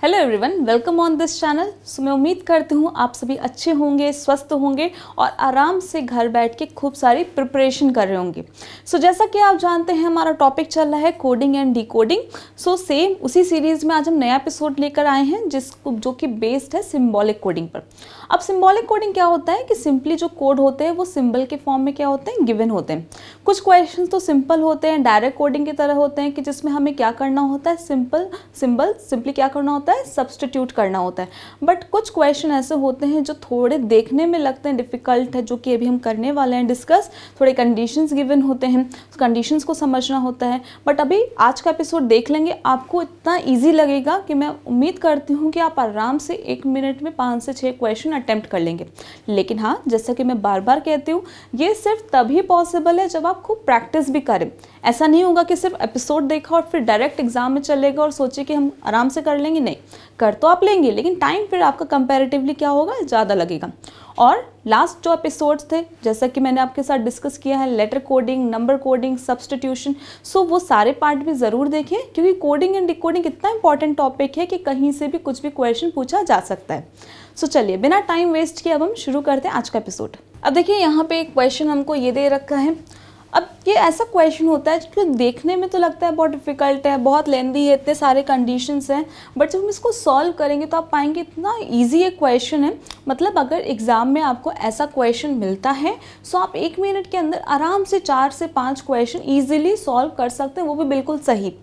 Hello everyone, welcome on this channel. So मैं उम्मीद करती हूँ आप सभी अच्छे होंगे, स्वस्थ होंगे और आराम से घर बैठ के खूब सारी प्रिपरेशन कर रहे होंगे। सो जैसा कि आप जानते हैं हमारा टॉपिक चल रहा है coding and decoding. So same उसी सीरीज़ में आज हम नया एपिसोड लेकर आए हैं जो कि बेस्ड है सिम्बॉलिक कोडिंग पर। अब सिम्बॉलिक कोडिंग क्या होता है कि सिंपली जो कोड होते हैं वो सिंबल के फॉर्म में क्या होते हैं, गिवन होते हैं। कुछ क्वेश्चन तो सिंपल होते हैं, डायरेक्ट कोडिंग की तरह होते हैं कि जिसमें हमें क्या करना होता है, सिंपली क्या करना होता है, सब्सटीट्यूट करना होता है। बट कुछ क्वेश्चन ऐसे होते हैं जो थोड़े देखने में लगते हैं डिफ़िकल्ट है, जो कि अभी हम करने वाले हैं डिस्कस। थोड़े कंडीशंस गिवन होते हैं, कंडीशंस को समझना होता है। बट अभी आज का एपिसोड देख लेंगे, आपको इतना ईजी लगेगा कि मैं उम्मीद करती हूँ कि आप आराम से 1 मिनट में 5 से 6 क्वेश्चन अटेम्प्ट कर लेंगे। लेकिन हाँ, जैसा कि मैं बार बार कहती हूँ, ये सिर्फ तभी पॉसिबल है जब आप खूब प्रैक्टिस भी करें। ऐसा नहीं होगा कि सिर्फ एपिसोड देखा और फिर डायरेक्ट एग्जाम में चलेगा और सोचे कि हम आराम से कर लेंगे। नहीं, कर तो आप लेंगे, लेकिन टाइम फिर आपका कंपैरेटिवली क्या होगा, ज़्यादा लगेगा। और लास्ट जो एपिसोड्स थे, जैसा कि मैंने आपके साथ डिस्कस किया है, letter coding, number coding, substitution, so वो सारे पार्ट भी ज़रूर देखें, क्योंकि कोडिंग एंड डिकोडिंग इतना इंपॉर्टेंट टॉपिक है कि कहीं से भी कुछ भी क्वेश्चन पूछा जा सकता है। सो चलिए बिना टाइम वेस्ट किए अब हम शुरू करते हैं आज का एपिसोड। अब देखिए, यहाँ पे एक क्वेश्चन हमको ये दे रखा है। अब ये ऐसा क्वेश्चन होता है जो देखने में तो लगता है बहुत डिफ़िकल्ट है, बहुत लेंदी है, इतने सारे कंडीशंस हैं, बट जब हम इसको सॉल्व करेंगे तो आप पाएंगे इतना इजी एक क्वेश्चन है। मतलब अगर एग्ज़ाम में आपको ऐसा क्वेश्चन मिलता है तो आप 1 मिनट के अंदर आराम से 4 से 5 क्वेश्चन ईजिली सॉल्व कर सकते हैं, वो भी बिल्कुल सही।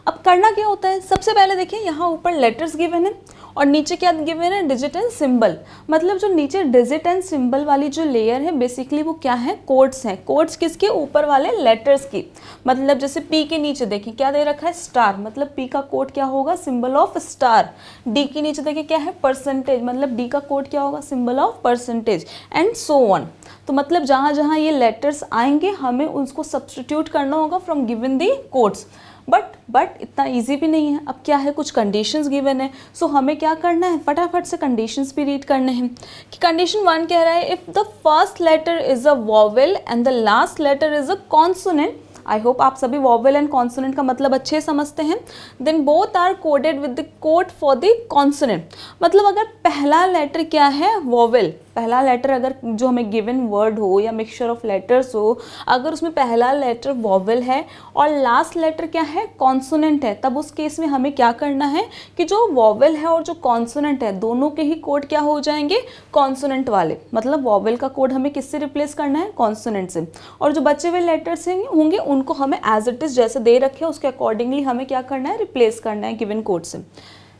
अब करना क्या होता है, सबसे पहले देखिए यहाँ ऊपर लेटर्स गिवन है और नीचे क्या गिवन है, डिजिट एंड सिंबल। मतलब जो नीचे डिजिट एंड सिंबल वाली जो लेयर है, बेसिकली वो क्या है, कोड्स हैं। कोड्स किसके, ऊपर वाले लेटर्स की। मतलब जैसे पी के नीचे देखिए क्या दे रखा है, स्टार, मतलब पी का कोड क्या होगा, सिंबल ऑफ स्टार। डी के नीचे देखिए क्या है, परसेंटेज, मतलब डी का कोड क्या होगा, symbol of percentage, and so on. तो मतलब जहाँ जहाँ ये लेटर्स आएंगे हमें उसको सब्सटीट्यूट करना होगा from given the codes. But इतना इजी भी नहीं है। अब क्या है, कुछ कंडीशंस गिवन है, सो हमें क्या करना है, फटाफट से कंडीशंस भी रीड करने हैं। कि कंडीशन 1 कह रहा है, if the first letter is a vowel and the last letter is a consonant, I hope आप सभी वॉवेल एंड कॉन्सोनेंट का मतलब अच्छे समझते हैं, then both are coded with the code for the consonant. मतलब अगर पहला लेटर क्या है, वॉवेल, पहला लेटर अगर जो हमें गिवन वर्ड हो या मिक्सचर ऑफ लेटर्स हो, अगर उसमें पहला लेटर वॉवेल है और लास्ट लेटर क्या है, कॉन्सोनेंट है, तब उस केस में हमें क्या करना है कि जो वॉवेल है और जो कॉन्सोनेंट है दोनों के ही कोड क्या हो जाएंगे, कॉन्सोनेंट वाले। मतलब वॉवेल का कोड हमें किससे रिप्लेस करना है, कॉन्सोनेंट से, और जो बचे हुए लेटर्स होंगे उनको हमें एज इट इज़ जैसे दे रखे उसके अकॉर्डिंगली हमें क्या करना है, रिप्लेस करना है गिवन कोड से।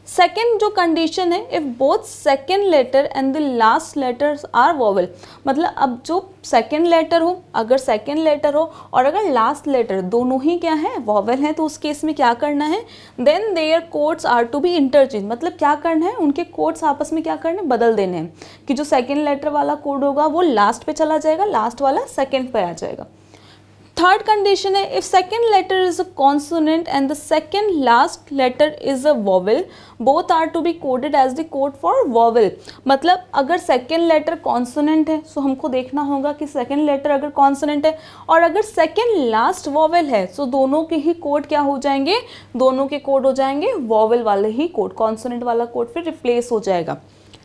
सेकेंड जो कंडीशन है, if both second letter and the last letters are vowel, मतलब अब जो सेकेंड लेटर हो, अगर सेकेंड लेटर हो और अगर लास्ट लेटर दोनों ही क्या है, वॉवेल हैं, तो उस केस में क्या करना है, then their codes are to be interchange. मतलब क्या करना है, उनके कोड्स आपस में क्या करने हैं, बदल देने हैं, कि जो सेकेंड लेटर वाला कोड होगा वो लास्ट पे चला जाएगा, लास्ट वाला सेकेंड पे आ जाएगा। थर्ड कंडीशन है, if second letter is a consonant and the second last letter is a vowel, both are to be coded as the code for vowel. मतलब अगर सेकेंड लेटर कॉन्सोनेंट है सो हमको देखना होगा कि सेकेंड लेटर अगर consonant है और अगर सेकेंड लास्ट वॉवेल है सो दोनों के ही कोड क्या हो जाएंगे, दोनों के कोड हो जाएंगे वॉवेल वाले ही कोड, कॉन्सोनेंट वाला कोड फिर रिप्लेस हो जाएगा।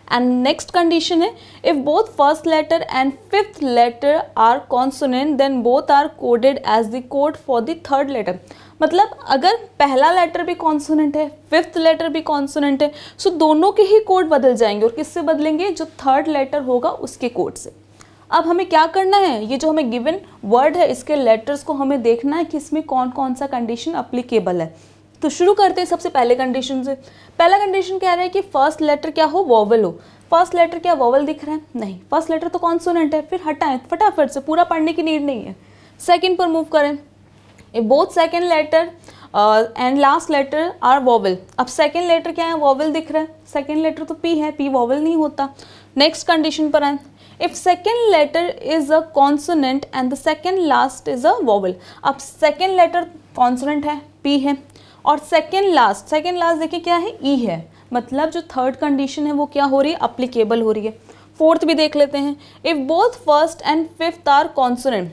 एंड नेक्स्ट कंडीशन है, if both first letter and fifth letter are consonant then both are coded as the code for the third letter. मतलब अगर पहला लेटर भी कॉन्सोनेंट है, फिफ्थ लेटर भी कॉन्सोनेंट है, सो दोनों के ही कोड बदल जाएंगे, और किससे बदलेंगे, जो थर्ड लेटर होगा उसके कोड से। अब हमें क्या करना है, ये जो हमें गिवन वर्ड है इसके लेटर्स को हमें देखना है कि इसमें कौन कौन सा कंडीशन अप्लीकेबल है। तो शुरू करते हैं सबसे पहले कंडीशन से। पहला कंडीशन कह रहा है कि फर्स्ट लेटर क्या हो, वॉवेल हो। फर्स्ट लेटर क्या वॉवेल दिख रहा है, नहीं, फर्स्ट लेटर तो कॉन्सोनेंट है, फिर हटाएं फटाफट से, पूरा पढ़ने की नीड नहीं है। सेकंड पर मूव करें, both second letter and last letter are vowel. अब सेकंड लेटर क्या है, वॉवेल दिख रहा है, सेकंड लेटर तो पी है, पी वॉवेल नहीं होता। नेक्स्ट कंडीशन पर आए, if second letter is a consonant and the second last is a vowel. अब सेकेंड लेटर कॉन्सोनेंट है, पी है, और सेकेंड लास्ट देखिए क्या है, ई है। मतलब जो थर्ड कंडीशन है वो क्या हो रही है, अप्लीकेबल हो रही है। फोर्थ भी देख लेते हैं, if both first and fifth are consonant.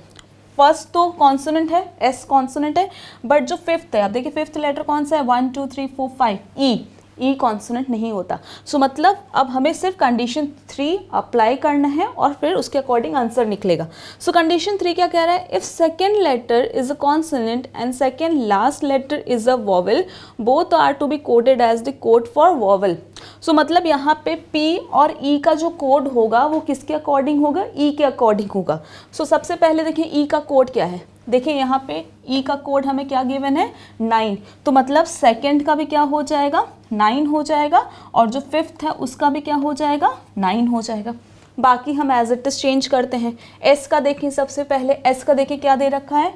First तो कॉन्सोनेंट है, एस कॉन्सोनेंट है, बट जो फिफ्थ है, आप देखिए फिफ्थ लेटर कौन सा है, 1 2 3 4 5, ई। ई कॉन्सोनेंट नहीं होता। सो मतलब अब हमें सिर्फ कंडीशन 3 अप्लाई करना है और फिर उसके अकॉर्डिंग आंसर निकलेगा। सो कंडीशन 3 क्या कह रहा है, if second letter is a consonant and second last letter is a vowel both are to be coded as the code for vowel. So मतलब यहाँ पे P और E का जो कोड होगा वो किसके अकॉर्डिंग होगा, E के अकॉर्डिंग होगा। सो सबसे पहले देखिए E का कोड क्या है, देखिए यहाँ पे E का कोड हमें क्या गिवन है 9, तो मतलब सेकंड का भी क्या हो जाएगा 9 हो जाएगा और जो फिफ्थ है उसका भी क्या हो जाएगा 9 हो जाएगा। बाकी हम एज इट इज चेंज करते हैं। S का देखिए सबसे पहले S का देखिए क्या दे रखा है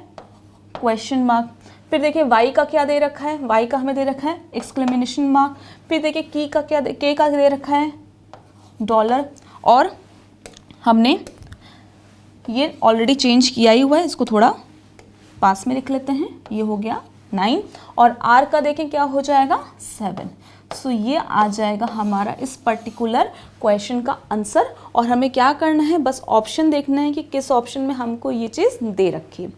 क्वेश्चन मार्क, फिर देखिए Y का क्या दे रखा है, Y का हमें दे रखा है एक्सक्लेमेशन मार्क, फिर देखिए K का क्या K का दे रखा है डॉलर, और हमने ये ऑलरेडी चेंज किया ही हुआ है, इसको थोड़ा पास में लिख लेते हैं, ये हो गया 9 और R का देखें क्या हो जाएगा 7। सो ये आ जाएगा हमारा इस पर्टिकुलर क्वेश्चन का आंसर। और हमें क्या करना है, बस ऑप्शन देखना है कि किस ऑप्शन में हमको ये चीज़ दे रखी है।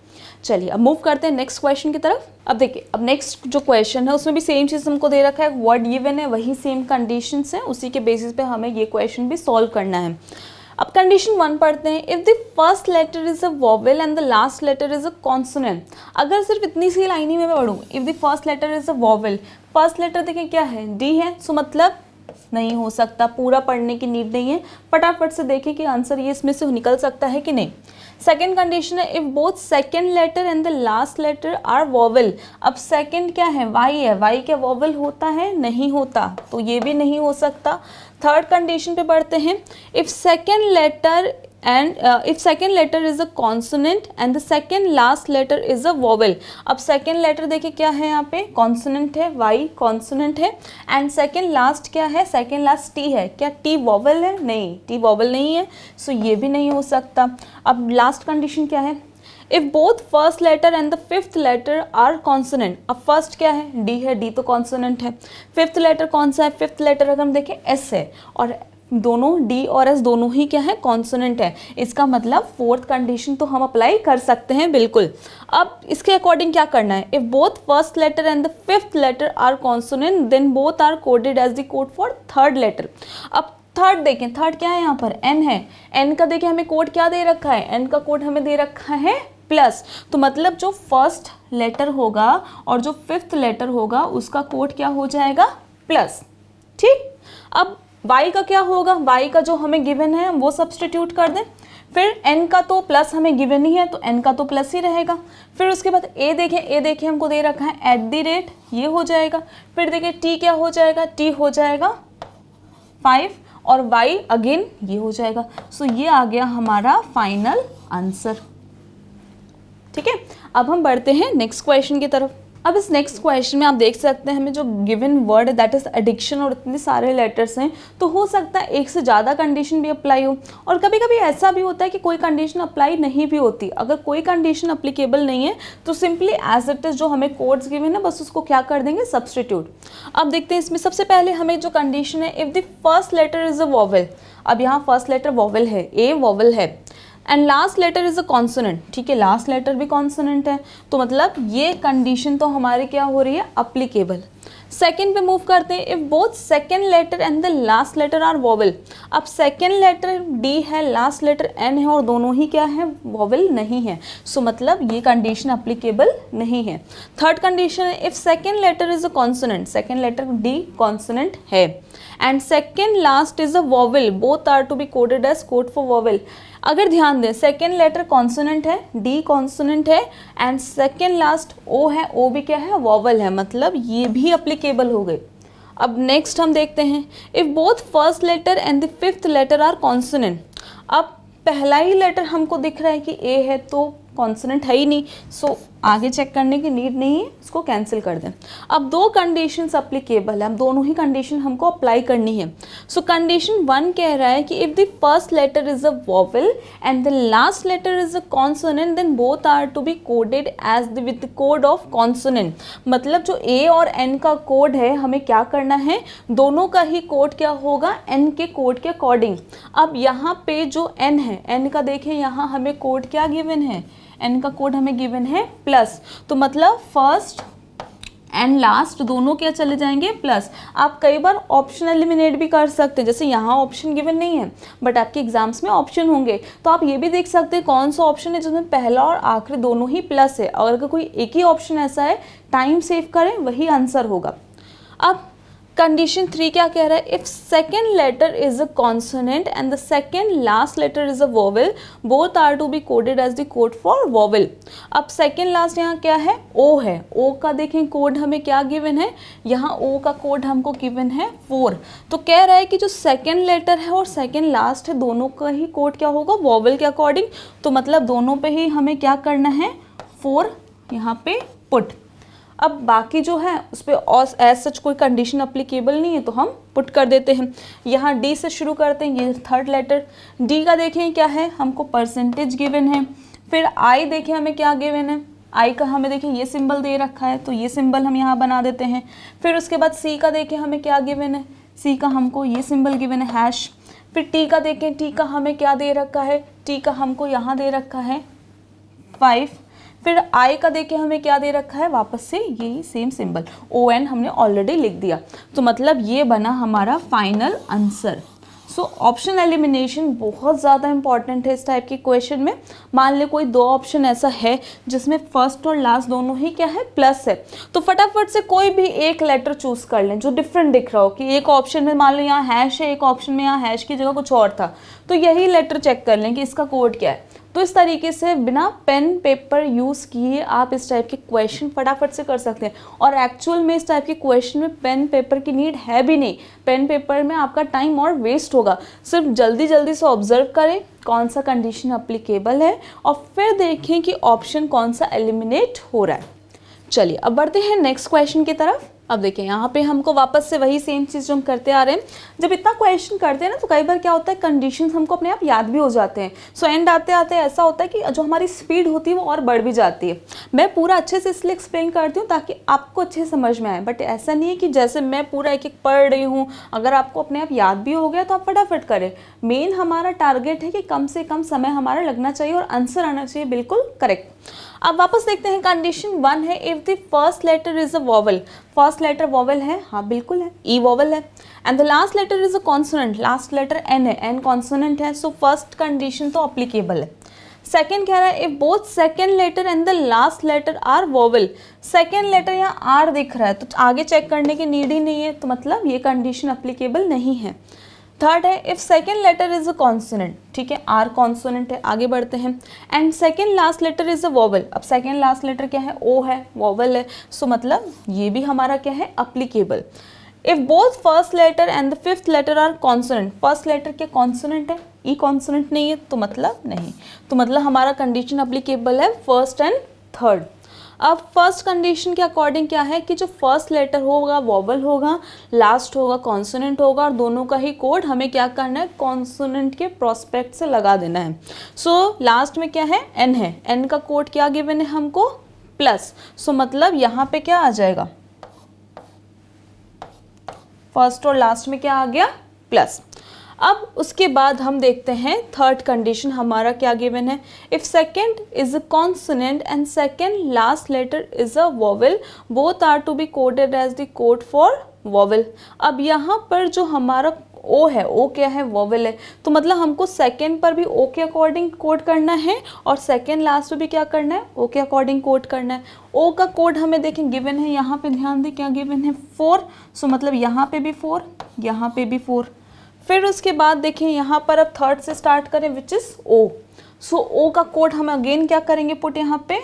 चलिए अब मूव करते हैं नेक्स्ट क्वेश्चन की तरफ। अब देखिए अब नेक्स्ट जो क्वेश्चन है उसमें भी सेम चीज़ हमको दे रखा है, वर्ड गिवन है, वही सेम कंडीशंस हैं, उसी के बेसिस पे हमें ये क्वेश्चन भी सॉल्व करना है। अब कंडीशन 1 पढ़ते हैं, if the first letter is a vowel and the last letter is a consonant. अगर सिर्फ इतनी सी लाइन ही में मैं पढ़ूँ, if the first letter is a vowel, first letter देखें क्या है डी है, सो मतलब नहीं हो सकता, पूरा पढ़ने की नीड नहीं है, फटाफट से देखें कि आंसर ये इसमें से निकल सकता है कि नहीं। सेकेंड कंडीशन है, if both second letter and the last letter are vowel. अब सेकेंड क्या है वाई है, वाई क्या वॉवेल होता है, नहीं होता, तो ये भी नहीं हो सकता। थर्ड कंडीशन पे पढ़ते हैं, if second letter and if second letter is a consonant and the second last letter is a vowel। अब second letter देखिए क्या है यहाँ पे consonant है, y consonant है, and second last क्या है, second last t है, क्या t vowel है, नहीं t vowel नहीं है, so ये भी नहीं हो सकता। अब last condition क्या है, if both first letter and the fifth letter are consonant। अब first क्या है d है, d तो consonant है, fifth letter कौन सा है, fifth letter अगर हम देखें s है, और दोनों D और S दोनों ही क्या है कॉन्सोनेंट है, इसका मतलब फोर्थ कंडीशन तो हम अप्लाई कर सकते हैं बिल्कुल। अब इसके अकॉर्डिंग क्या करना है, if both first letter and the fifth letter are consonant then both are coded as the code for third letter. अब थर्ड देखें, थर्ड क्या है यहाँ पर N है, N का देखिए हमें कोड क्या दे रखा है, N का कोड हमें दे रखा है प्लस, तो मतलब जो फर्स्ट लेटर होगा और जो फिफ्थ लेटर होगा उसका कोड क्या हो जाएगा प्लस, ठीक। अब y का क्या होगा, y का जो हमें गिवन है वो सब्सटीट्यूट कर दें, फिर n का तो प्लस हमें गिवन ही है तो n का तो प्लस ही रहेगा। फिर उसके बाद a देखें हमको दे रखा है @ ये हो जाएगा, फिर देखिए t क्या हो जाएगा, t हो जाएगा 5 और y अगेन ये हो जाएगा। सो ये आ गया हमारा फाइनल आंसर, ठीक है। अब हम बढ़ते हैं नेक्स्ट क्वेश्चन की तरफ। अब इस नेक्स्ट क्वेश्चन में आप देख सकते हैं हमें जो गिवन वर्ड है दैट इज एडिक्शन और इतने सारे लेटर्स हैं, तो हो सकता है एक से ज़्यादा कंडीशन भी अप्लाई हो, और कभी कभी ऐसा भी होता है कि कोई कंडीशन अप्लाई नहीं भी होती। अगर कोई कंडीशन अप्लीकेबल नहीं है तो सिंपली एज इट इज जो हमें कोड्स गिवन है बस उसको क्या कर देंगे सब्सटीट्यूट। अब देखते हैं इसमें सबसे पहले हमें जो कंडीशन है, if the first letter is a vowel. अब यहाँ फर्स्ट लेटर वॉवेल है, ए वॉवेल है, and last letter is a consonant, ठीक है, लास्ट लेटर भी कॉन्सोनेंट है, तो मतलब ये कंडीशन तो हमारी क्या हो रही है अप्लीकेबल। सेकेंड पे मूव करते हैं, if both second letter and the last letter are vowel. अब सेकेंड लेटर डी है, लास्ट लेटर एन है और दोनों ही क्या है वॉवेल नहीं है, सो मतलब ये कंडीशन अप्लीकेबल नहीं है। थर्ड कंडीशन है, if second letter is a consonant, second letter D consonant है, and second last is a vowel, both are to be coded as code for vowel. अगर ध्यान दें सेकेंड लेटर कॉन्सोनेंट है, D consonant है, and second last O है, O भी क्या है वॉवल है, मतलब ये भी अप्लीकेबल हो गए। अब नेक्स्ट हम देखते हैं, if both first letter and the fifth letter are consonant. अब पहला ही लेटर हमको दिख रहा है कि ए है तो कॉन्सोनेंट है ही नहीं, सो आगे चेक करने की नीड नहीं है, इसको कैंसिल कर दें। अब दो कंडीशंस अप्लीकेबल है, अब दोनों ही कंडीशन हमको अप्लाई करनी है। सो कंडीशन 1 कह रहा है कि if the first letter is a vowel and the last letter is a consonant then both are to be coded as the with code of consonant. मतलब जो ए और एन का कोड है हमें क्या करना है, दोनों का ही कोड क्या होगा एन के कोड के अकॉर्डिंग। अब यहाँ पे जो एन है, एन का देखें यहाँ हमें कोड क्या गिवन है, एन का कोड हमें गिवन है प्लस, तो मतलब फर्स्ट एंड लास्ट दोनों क्या चले जाएंगे प्लस। आप कई बार ऑप्शन एलिमिनेट भी कर सकते हैं, जैसे यहाँ ऑप्शन गिवन नहीं है बट आपके एग्जाम्स में ऑप्शन होंगे, तो आप ये भी देख सकते हैं कौन सा ऑप्शन है जिसमें पहला और आखिरी दोनों ही प्लस है, और अगर कोई एक ही ऑप्शन ऐसा है टाइम सेव करें वही आंसर होगा। अब कंडीशन 3 क्या कह रहा है, if second letter is a consonant and the second last letter is a vowel both are to be coded as the code for vowel. अब सेकेंड लास्ट यहाँ क्या है, ओ है, ओ का देखें कोड हमें क्या गिवन है, यहाँ ओ का कोड हमको गिवन है 4। तो कह रहा है कि जो सेकेंड लेटर है और सेकेंड लास्ट है दोनों का ही कोड क्या होगा वोवेल के अकॉर्डिंग, तो मतलब दोनों पे ही हमें क्या करना है 4 यहाँ पे पुट। अब बाकी जो है उस पर एज सच कोई कंडीशन अप्लीकेबल नहीं है तो हम पुट कर देते हैं। यहाँ डी से शुरू करते हैं, ये थर्ड लेटर डी का देखें क्या है, हमको परसेंटेज गिवन है। फिर आई देखें हमें क्या गिवन है, आई का हमें देखें ये सिंबल दे रखा है तो ये सिंबल हम यहाँ बना देते हैं। फिर उसके बाद सी का देखें हमें क्या गिवन है, सी का हमको ये सिंबल गिवन है हैश। फिर टी का देखें, टी का हमें क्या दे रखा है, टी का हमको यहाँ दे रखा है 5। फिर आई का देखे हमें क्या दे रखा है, वापस से यही सेम सिंबल ON हमने ऑलरेडी लिख दिया, तो मतलब ये बना हमारा final answer. So option elimination बहुत ज़्यादा इंपॉर्टेंट है इस टाइप के क्वेश्चन में। मान ले कोई दो ऑप्शन ऐसा है जिसमें फर्स्ट और लास्ट दोनों ही क्या है प्लस है, तो फटाफट से कोई भी एक लेटर चूज कर लें जो डिफरेंट दिख रहा हो, कि एक ऑप्शन में मान लो यहाँ हैश है, एक ऑप्शन में यहाँ हैश की जगह कुछ और था, तो यही लेटर चेक कर लें कि इसका कोड क्या है। तो इस तरीके से बिना पेन पेपर यूज़ किए आप इस टाइप के क्वेश्चन फटाफट से कर सकते हैं। और एक्चुअल में इस टाइप के क्वेश्चन में पेन पेपर की नीड है भी नहीं, पेन पेपर में आपका टाइम और वेस्ट होगा। सिर्फ जल्दी जल्दी से ऑब्जर्व करें कौन सा कंडीशन अप्लीकेबल है और फिर देखें कि ऑप्शन कौन सा एलिमिनेट हो रहा है। चलिए अब बढ़ते हैं नेक्स्ट क्वेश्चन की तरफ। अब देखिए यहाँ पे हमको वापस से वही सेम चीज़ जो हम करते आ रहे हैं। जब इतना क्वेश्चन करते हैं ना तो कई बार क्या होता है कंडीशंस हमको अपने आप याद भी हो जाते हैं। सो एंड आते आते ऐसा होता है कि जो हमारी स्पीड होती है वो और बढ़ भी जाती है। मैं पूरा अच्छे से इसलिए एक्सप्लेन करती हूँ ताकि आपको अच्छे से समझ में आए, बट ऐसा नहीं है कि जैसे मैं पूरा एक एक पढ़ रही हूँ, अगर आपको अपने आप याद भी हो गया तो आप फटाफट करें। मेन हमारा टारगेट है कि कम से कम समय हमारा लगना चाहिए और आंसर आना चाहिए बिल्कुल करेक्ट। अब वापस देखते हैं कंडीशन 1 है, if the first letter is a vowel, first letter vowel है, हाँ बिल्कुल है, ई वोवेल है, and the last letter is a consonant, last letter N है, एन कॉन्सोनेंट है, सो फर्स्ट कंडीशन तो अप्लीकेबल है। सेकेंड कह रहा है if both second letter and the last letter are vowel, second letter यहाँ R दिख रहा है तो आगे चेक करने की नीड ही नहीं है, तो मतलब ये कंडीशन अप्लीकेबल नहीं है। थर्ड है if second letter is a consonant, ठीक है आर कॉन्सोनेंट है, आगे बढ़ते हैं, and second last letter is a vowel, अब सेकेंड लास्ट लेटर क्या है ओ है, वोवेल है, सो मतलब ये भी हमारा क्या है applicable. If both first letter and the fifth letter are consonant, first letter क्या कॉन्सोनेंट है, ई कॉन्सोनेंट नहीं है, तो मतलब नहीं, तो मतलब हमारा कंडीशन अप्लीकेबल है फर्स्ट एंड थर्ड। अब फर्स्ट कंडीशन के अकॉर्डिंग क्या है कि जो फर्स्ट लेटर होगा वोवेल होगा, लास्ट होगा कॉन्सोनेंट होगा, और दोनों का ही कोड हमें क्या करना है कॉन्सोनेंट के प्रोस्पेक्ट से लगा देना है। सो लास्ट में क्या है एन है, एन का कोड क्या गिवन है हमको प्लस, सो मतलब यहाँ पे क्या आ जाएगा फर्स्ट और लास्ट में क्या आ गया प्लस। अब उसके बाद हम देखते हैं थर्ड कंडीशन हमारा क्या गिवन है, if second is a consonant and second last letter is a vowel both are to be coded as the code for vowel. अब यहाँ पर जो हमारा ओ है, ओ क्या है वोवेल है, तो मतलब हमको सेकेंड पर भी ओ के अकॉर्डिंग कोड करना है और सेकेंड लास्ट पर भी क्या करना है ओ के अकॉर्डिंग कोड करना है। ओ का कोड हमें देखें गिवन है, यहाँ पे ध्यान दें क्या गिवन है 4, सो मतलब यहाँ पे भी 4, यहाँ पे भी 4। फिर उसके बाद देखें यहाँ पर अब थर्ड से स्टार्ट करें विच इज़ ओ, सो ओ का कोड हम अगेन क्या करेंगे पुट यहाँ पे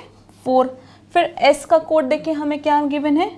4। फिर एस का कोड देखें हमें क्या गिवन है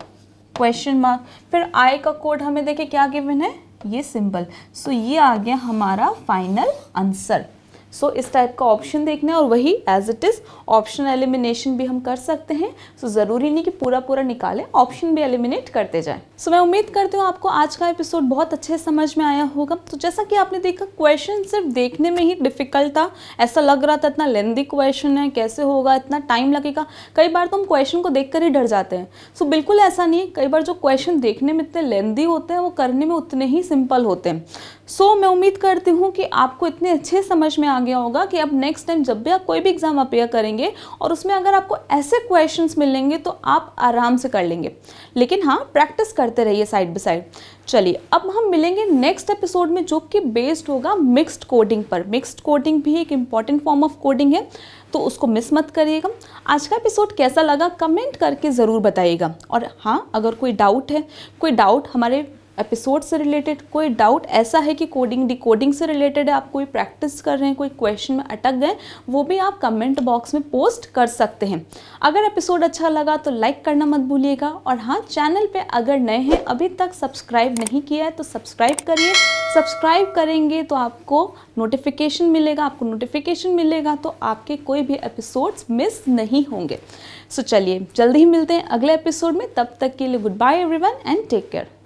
क्वेश्चन मार्क। फिर आई का कोड हमें देखें क्या गिवन है ये सिंबल, सो ये आ गया हमारा फाइनल आंसर। सो इस टाइप का ऑप्शन देखना है और वही as it is option elimination भी हम कर सकते हैं। सो ज़रूरी नहीं कि पूरा पूरा निकालें, ऑप्शन भी एलिमिनेट करते जाएं। सो मैं उम्मीद करती हूँ आपको आज का एपिसोड बहुत अच्छे से समझ में आया होगा। तो जैसा कि आपने देखा क्वेश्चन सिर्फ देखने में ही डिफ़िकल्ट था, ऐसा लग रहा था इतना लेंदी क्वेश्चन है, कैसे होगा, इतना टाइम लगेगा। कई बार तो हम क्वेश्चन को देख कर ही डर जाते हैं। सो बिल्कुल ऐसा नहीं है, कई बार जो क्वेश्चन देखने में इतने लेंदी होते हैं वो करने में उतने ही सिंपल होते हैं। सो मैं उम्मीद करती हूँ कि आपको इतने अच्छे समझ में आ गया होगा कि अब नेक्स्ट टाइम जब भी आप कोई भी एग्ज़ाम अपेयर करेंगे और उसमें अगर आपको ऐसे क्वेश्चंस मिलेंगे तो आप आराम से कर लेंगे, लेकिन हाँ प्रैक्टिस करते रहिए साइड बाय साइड। चलिए अब हम मिलेंगे नेक्स्ट एपिसोड में जो कि बेस्ड होगा मिक्स्ड कोडिंग पर। मिक्स्ड कोडिंग भी एक इम्पॉर्टेंट फॉर्म ऑफ कोडिंग है, तो उसको मिस मत करिएगा। आज का एपिसोड कैसा लगा कमेंट करके ज़रूर बताइएगा। और हाँ, अगर कोई डाउट हमारे एपिसोड से रिलेटेड, कोई डाउट ऐसा है कि कोडिंग डिकोडिंग से रिलेटेड है, आप कोई प्रैक्टिस कर रहे हैं, कोई क्वेश्चन में अटक गए, वो भी आप कमेंट बॉक्स में पोस्ट कर सकते हैं। अगर एपिसोड अच्छा लगा तो लाइक करना मत भूलिएगा। और हाँ, चैनल पे अगर नए हैं, अभी तक सब्सक्राइब नहीं किया है तो सब्सक्राइब करिए। सब्सक्राइब करेंगे तो आपको नोटिफिकेशन मिलेगा, तो आपके कोई भी एपिसोड्स मिस नहीं होंगे। सो चलिए जल्दी ही मिलते हैं अगले एपिसोड में, तब तक के लिए goodbye everyone and take care.